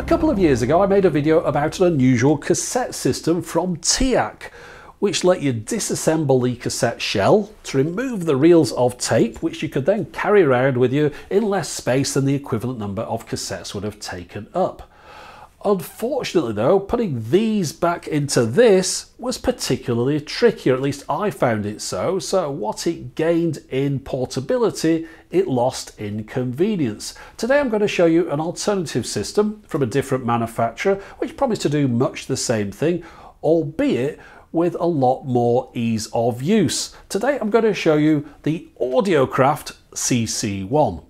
couple of years ago I made a video about an unusual cassette system from TEAC, which let you disassemble the cassette shell to remove the reels of tape, which you could then carry around with you in less space than the equivalent number of cassettes would have taken up. Unfortunately though, putting these back into this was particularly tricky, or at least I found it so. So what it gained in portability, it lost in convenience. Today I'm going to show you an alternative system from a different manufacturer, which promised to do much the same thing, albeit with a lot more ease of use. Today I'm going to show you the Audiocraft CC1.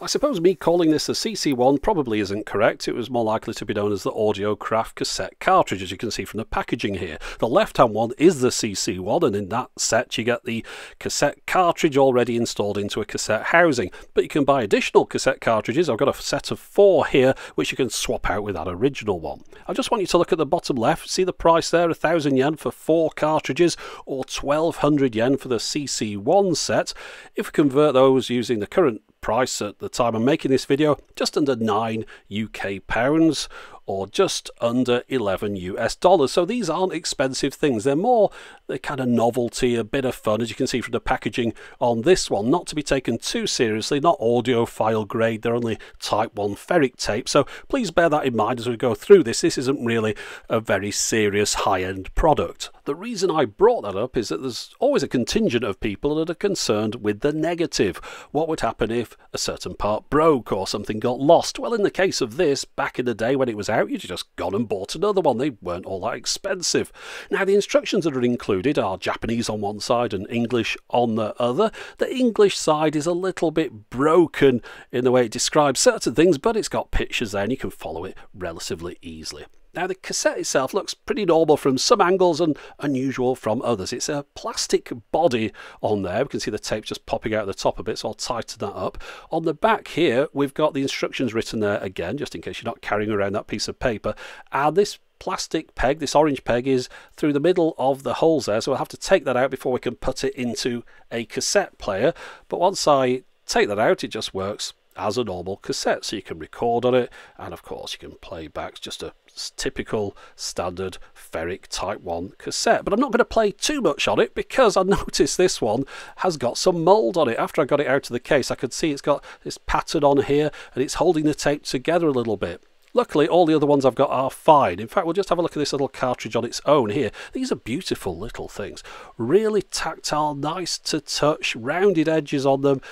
I suppose me calling this a CC1 probably isn't correct. It was more likely to be known as the Audiocraft cassette cartridge, as you can see from the packaging here. The left-hand one is the CC1, and in that set you get the cassette cartridge already installed into a cassette housing. But you can buy additional cassette cartridges. I've got a set of 4 here, which you can swap out with that original one. I just want you to look at the bottom left. See the price there, 1,000 yen for 4 cartridges, or 1,200 yen for the CC1 set. If we convert those using the current price at the time I'm making this video, just under 9 UK pounds, or just under 11 US dollars. So these aren't expensive things. They're more the kind of novelty, a bit of fun, as you can see from the packaging on this one. Not to be taken too seriously, not audiophile grade. They're only type 1 ferric tape. So please bear that in mind as we go through this. This isn't really a very serious high-end product. The reason I brought that up is that there's always a contingent of people that are concerned with the negative. What would happen if a certain part broke or something got lost? Well, in the case of this, back in the day when it was out, you'd just gone and bought another one. They weren't all that expensive. Now, the instructions that are included are Japanese on one side and English on the other. The English side is a little bit broken in the way it describes certain things, but it's got pictures there and you can follow it relatively easily. Now, the cassette itself looks pretty normal from some angles and unusual from others. It's a plastic body on there. We can see the tape just popping out the top a bit, so I'll tighten that up. On the back here, we've got the instructions written there again, just in case you're not carrying around that piece of paper. And this plastic peg, this orange peg, is through the middle of the holes there, so we'll have to take that out before we can put it into a cassette player. But once I take that out, it just works as a normal cassette, so you can record on it, and of course you can play back. It's just a typical standard ferric type 1 cassette. But I'm not going to play too much on it because I noticed this one has got some mould on it. After I got it out of the case, I could see it's got this pattern on here and it's holding the tape together a little bit. Luckily, all the other ones I've got are fine. In fact, we'll just have a look at this little cartridge on its own here. These are beautiful little things. Really tactile, nice to touch, rounded edges on them.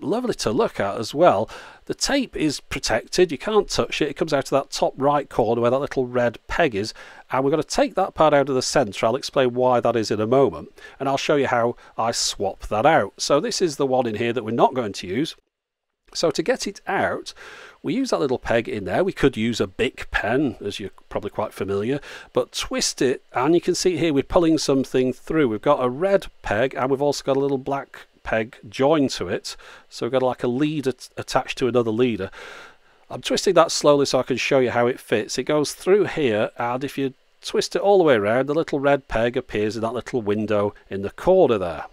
Lovely to look at as well. The tape is protected. You can't touch it. It comes out of that top right corner where that little red peg is. And we're going to take that part out of the centre. I'll explain why that is in a moment. And I'll show you how I swap that out. So this is the one in here that we're not going to use. So to get it out, we use that little peg in there. We could use a Bic pen, as you're probably quite familiar, but twist it, and you can see here we're pulling something through. We've got a red peg, and we've also got a little black peg joined to it. So we've got like a lead attached to another leader. I'm twisting that slowly so I can show you how it fits. It goes through here, and if you twist it all the way around, the little red peg appears in that little window in the corner there.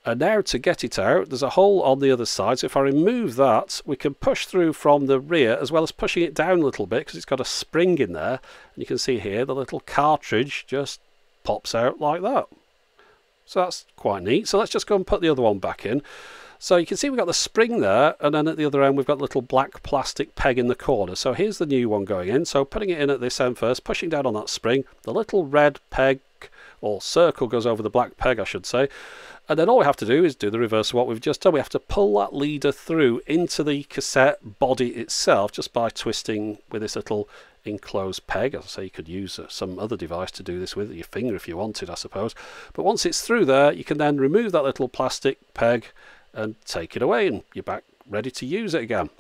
And now to get it out, there's a hole on the other side, so if I remove that, we can push through from the rear as well as pushing it down a little bit because it's got a spring in there. And you can see here the little cartridge just pops out like that. So that's quite neat. So let's just go and put the other one back in. So you can see we've got the spring there, and then at the other end we've got the little black plastic peg in the corner. So here's the new one going in. So putting it in at this end first, pushing down on that spring, the little red peg, or circle, goes over the black peg, I should say. And then all we have to do is do the reverse of what we've just done. We have to pull that leader through into the cassette body itself just by twisting with this little enclosed peg. As I say, you could use some other device to do this with, your finger if you wanted, I suppose. But once it's through there, you can then remove that little plastic peg and take it away, and you're back ready to use it again.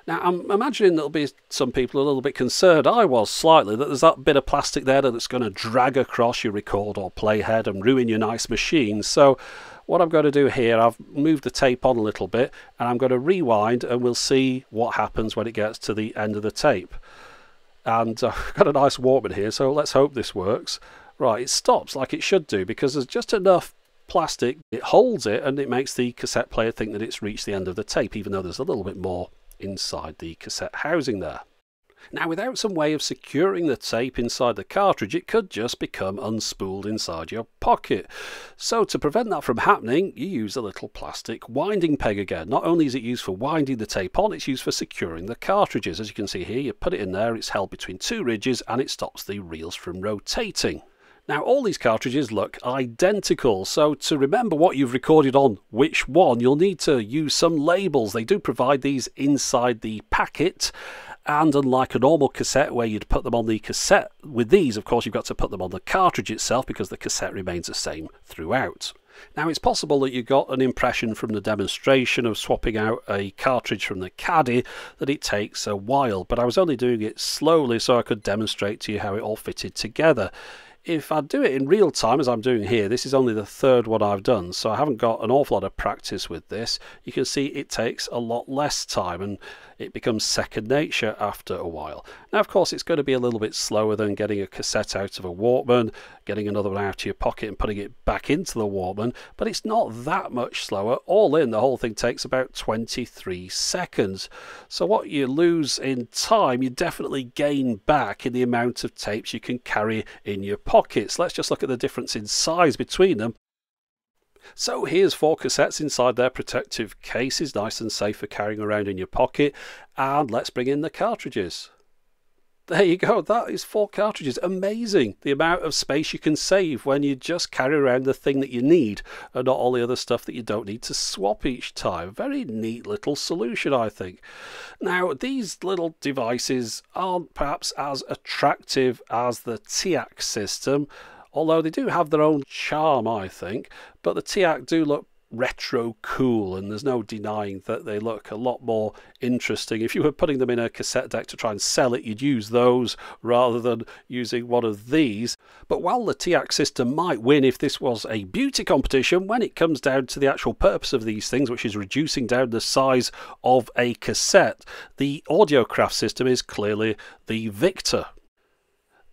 Now, I'm imagining there'll be some people a little bit concerned, I was slightly, that there's that bit of plastic there that's going to drag across your record or play head and ruin your nice machine. So what I'm going to do here, I've moved the tape on a little bit, and I'm going to rewind, and we'll see what happens when it gets to the end of the tape. And I've got a nice Walkman here, so let's hope this works. Right, it stops like it should do because there's just enough plastic, it holds it and it makes the cassette player think that it's reached the end of the tape, even though there's a little bit more inside the cassette housing there. Now, without some way of securing the tape inside the cartridge, it could just become unspooled inside your pocket. So to prevent that from happening, you use a little plastic winding peg again. Not only is it used for winding the tape on, it's used for securing the cartridges. As you can see here, you put it in there, it's held between two ridges and it stops the reels from rotating. Now, all these cartridges look identical, so to remember what you've recorded on which one, you'll need to use some labels. They do provide these inside the packet, and unlike a normal cassette where you'd put them on the cassette, with these, of course, you've got to put them on the cartridge itself because the cassette remains the same throughout. Now, it's possible that you got an impression from the demonstration of swapping out a cartridge from the caddy that it takes a while, but I was only doing it slowly so I could demonstrate to you how it all fitted together. If I do it in real time, as I'm doing here, this is only the third one I've done, so I haven't got an awful lot of practice with this. You can see it takes a lot less time and it becomes second nature after a while. Now, of course, it's going to be a little bit slower than getting a cassette out of a Walkman, getting another one out of your pocket and putting it back into the Walkman, but it's not that much slower. All in, the whole thing takes about 23 seconds. So what you lose in time, you definitely gain back in the amount of tapes you can carry in your pockets. Let's just look at the difference in size between them. So here's 4 cassettes inside their protective cases, nice and safe for carrying around in your pocket. And let's bring in the cartridges. There you go, that is 4 cartridges. Amazing the amount of space you can save when you just carry around the thing that you need and not all the other stuff that you don't need to swap each time. Very neat little solution, I think. Now, these little devices aren't perhaps as attractive as the TEAC system, although they do have their own charm, I think. But the TEAC do look retro cool, and there's no denying that they look a lot more interesting. If you were putting them in a cassette deck to try and sell it, you'd use those rather than using one of these. But while the TEAC system might win if this was a beauty competition, when it comes down to the actual purpose of these things, which is reducing down the size of a cassette, the Audiocraft system is clearly the victor.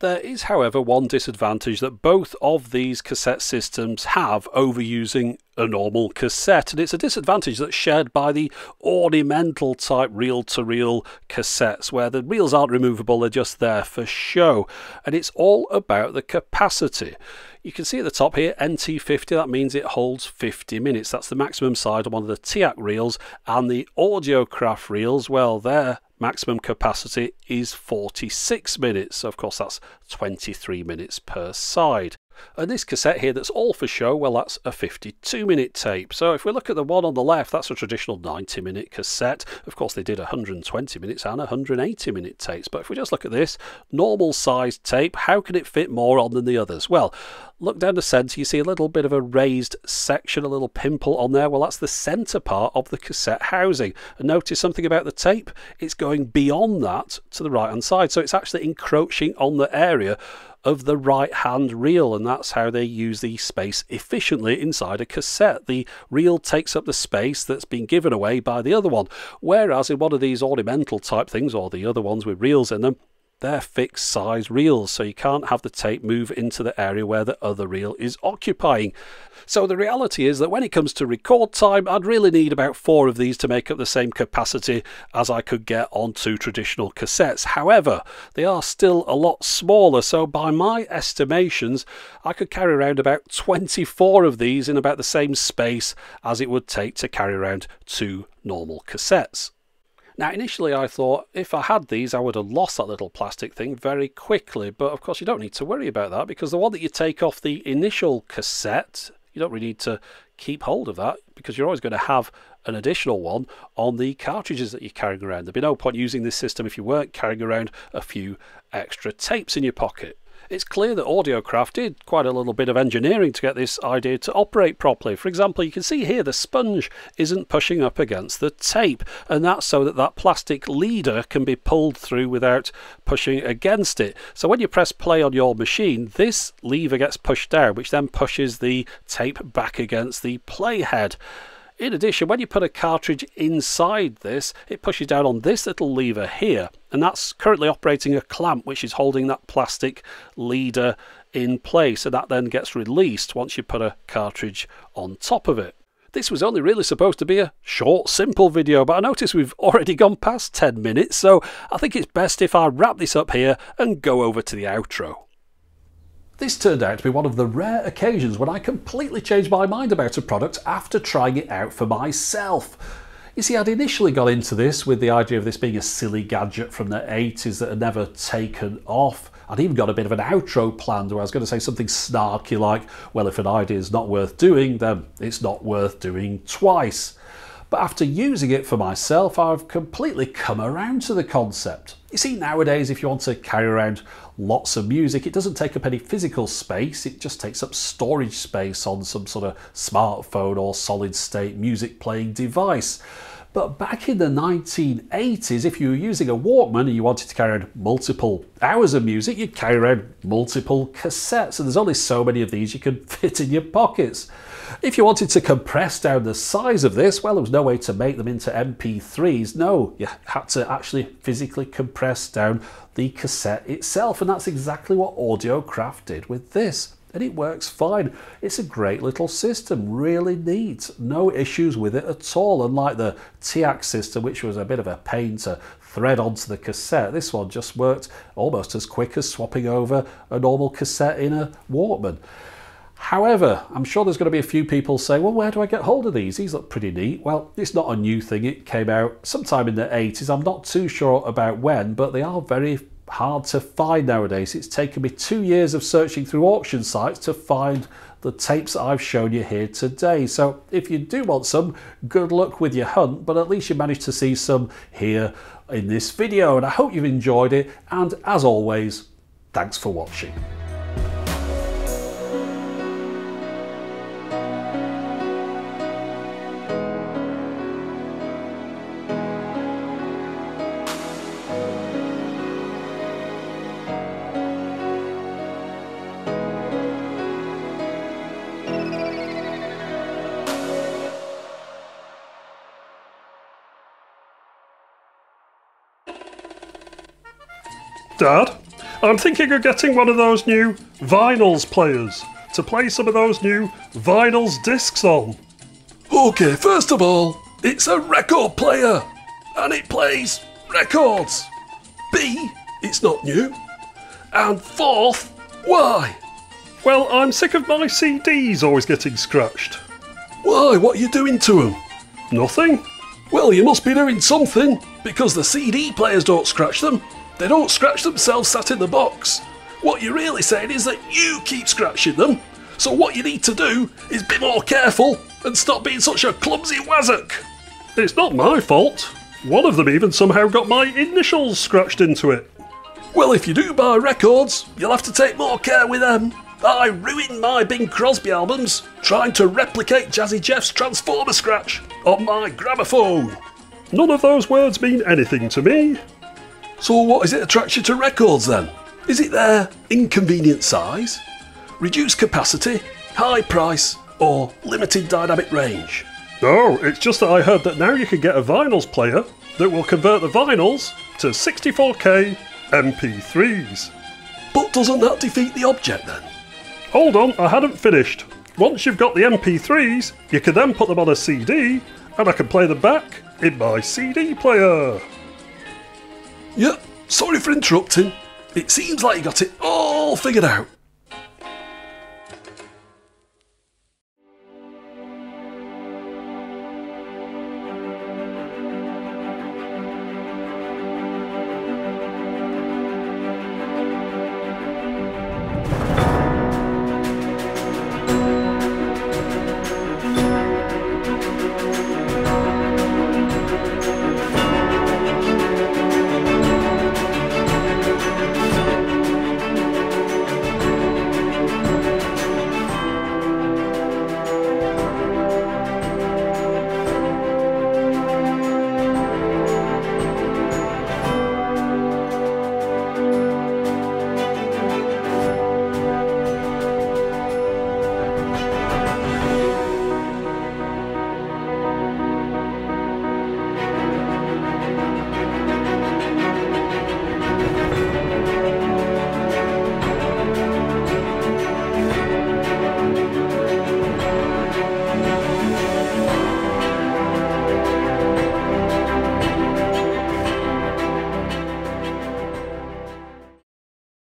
There is, however, one disadvantage that both of these cassette systems have over using a normal cassette, and it's a disadvantage that's shared by the ornamental type reel-to-reel cassettes, where the reels aren't removable, they're just there for show, and it's all about the capacity. You can see at the top here, NT50, that means it holds 50 minutes. That's the maximum size on one of the TEAC reels, and the Audiocraft reels, well, their maximum capacity is 46 minutes. So of course that's 23 minutes per side. And this cassette here that's all for show, well, that's a 52-minute tape. So if we look at the one on the left, that's a traditional 90-minute cassette. Of course, they did 120 minutes and 180-minute tapes. But if we just look at this normal sized tape, how can it fit more on than the others? Well, look down the centre, you see a little bit of a raised section, a little pimple on there. Well, that's the centre part of the cassette housing. And notice something about the tape, it's going beyond that to the right-hand side. So it's actually encroaching on the area of the right-hand reel, and that's how they use the space efficiently inside a cassette. The reel takes up the space that's been given away by the other one, whereas in one of these ornamental type things, or the other ones with reels in them, they're fixed size reels, so you can't have the tape move into the area where the other reel is occupying. So the reality is that when it comes to record time, I'd really need about 4 of these to make up the same capacity as I could get on 2 traditional cassettes. However, they are still a lot smaller, so by my estimations, I could carry around about 24 of these in about the same space as it would take to carry around 2 normal cassettes. Now, initially I thought if I had these, I would have lost that little plastic thing very quickly, but of course you don't need to worry about that, because the one that you take off the initial cassette, you don't really need to keep hold of that, because you're always going to have an additional one on the cartridges that you're carrying around. There'd be no point using this system if you weren't carrying around a few extra tapes in your pocket. It's clear that Audiocraft did quite a little bit of engineering to get this idea to operate properly. For example, you can see here the sponge isn't pushing up against the tape, and that's so that that plastic leader can be pulled through without pushing against it. So when you press play on your machine, this lever gets pushed down, which then pushes the tape back against the playhead. In addition, when you put a cartridge inside this, it pushes down on this little lever here, and that's currently operating a clamp which is holding that plastic leader in place, and that then gets released once you put a cartridge on top of it. This was only really supposed to be a short, simple video, but I notice we've already gone past 10 minutes, so I think it's best if I wrap this up here and go over to the outro. This turned out to be one of the rare occasions when I completely changed my mind about a product after trying it out for myself. You see, I'd initially got into this with the idea of this being a silly gadget from the 80s that had never taken off. I'd even got a bit of an outro planned where I was going to say something snarky like, well, if an idea is not worth doing, then it's not worth doing twice. But after using it for myself, I've completely come around to the concept. You see, nowadays, if you want to carry around lots of music, it doesn't take up any physical space, it just takes up storage space on some sort of smartphone or solid-state music playing device. But back in the 1980s, if you were using a Walkman and you wanted to carry around multiple hours of music, you'd carry around multiple cassettes, and there's only so many of these you can fit in your pockets. If you wanted to compress down the size of this, well, there was no way to make them into MP3s. No, you had to actually physically compress down the cassette itself, and that's exactly what Audiocraft did with this. And it works fine. It's a great little system, really neat. No issues with it at all, unlike the TIAC system, which was a bit of a pain to thread onto the cassette. This one just worked almost as quick as swapping over a normal cassette in a Walkman. However, I'm sure there's going to be a few people saying, well, where do I get hold of these? These look pretty neat. Well, it's not a new thing. It came out sometime in the 80s. I'm not too sure about when, but they are very hard to find nowadays. It's taken me 2 years of searching through auction sites to find the tapes that I've shown you here today. So if you do want some, good luck with your hunt, but at least you managed to see some here in this video, and I hope you've enjoyed it, and as always, thanks for watching. Dad, I'm thinking of getting one of those new Vinyls players to play some of those new Vinyls discs on. Okay, first of all, it's a record player, and it plays records. B, it's not new. And fourth, why? Well, I'm sick of my CDs always getting scratched. Why, what are you doing to them? Nothing. Well, you must be doing something, because the CD players don't scratch them. They don't scratch themselves sat in the box. What you're really saying is that you keep scratching them. So what you need to do is be more careful and stop being such a clumsy wazzock. It's not my fault. One of them even somehow got my initials scratched into it. Well, if you do buy records, you'll have to take more care with them. I ruined my Bing Crosby albums trying to replicate Jazzy Jeff's Transformer scratch on my gramophone. None of those words mean anything to me. So what is it attracts you to records then? Is it their inconvenient size, reduced capacity, high price, or limited dynamic range? No, it's just that I heard that now you can get a Vinyls player that will convert the vinyls to 64K MP3s. But doesn't that defeat the object then? Hold on, I hadn't finished. Once you've got the MP3s, you can then put them on a CD, and I can play them back in my CD player. Yep, sorry for interrupting. It seems like you got it all figured out.